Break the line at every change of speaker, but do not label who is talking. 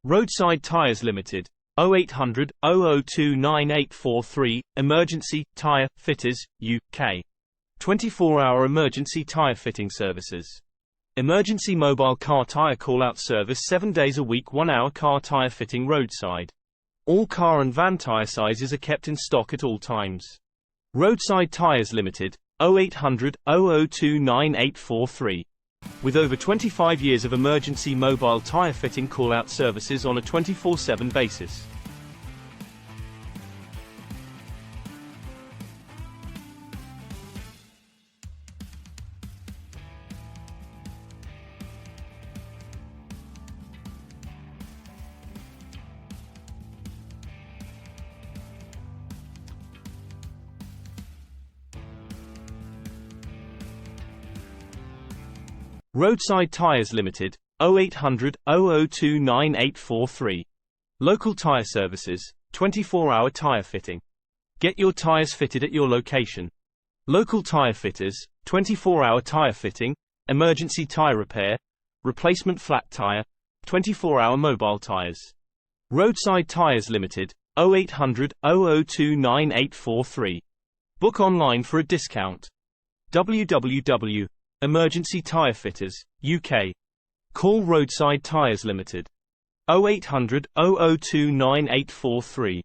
Roadside Tyres Limited, 0800 002 9843, Emergency Tyre Fitters, UK. 24-hour emergency tyre fitting services. Emergency mobile car tyre call-out service 7 days a week, 1-hour car tyre fitting roadside. All car and van tyre sizes are kept in stock at all times. Roadside Tyres Limited, 0800 002 9843. With over 25 years of emergency mobile tyre fitting call-out services on a 24/7 basis. Roadside Tyres Limited, 0800 002 9843. Local tyre services, 24-hour tyre fitting. Get your tyres fitted at your location. Local tyre fitters, 24-hour tyre fitting, emergency tyre repair, replacement flat tyre, 24-hour mobile tyres. Roadside Tyres Limited, 0800 002 9843. Book online for a discount. www. Emergency Tyre Fitters, UK. Call Roadside Tyres Limited. 0800 002 9843.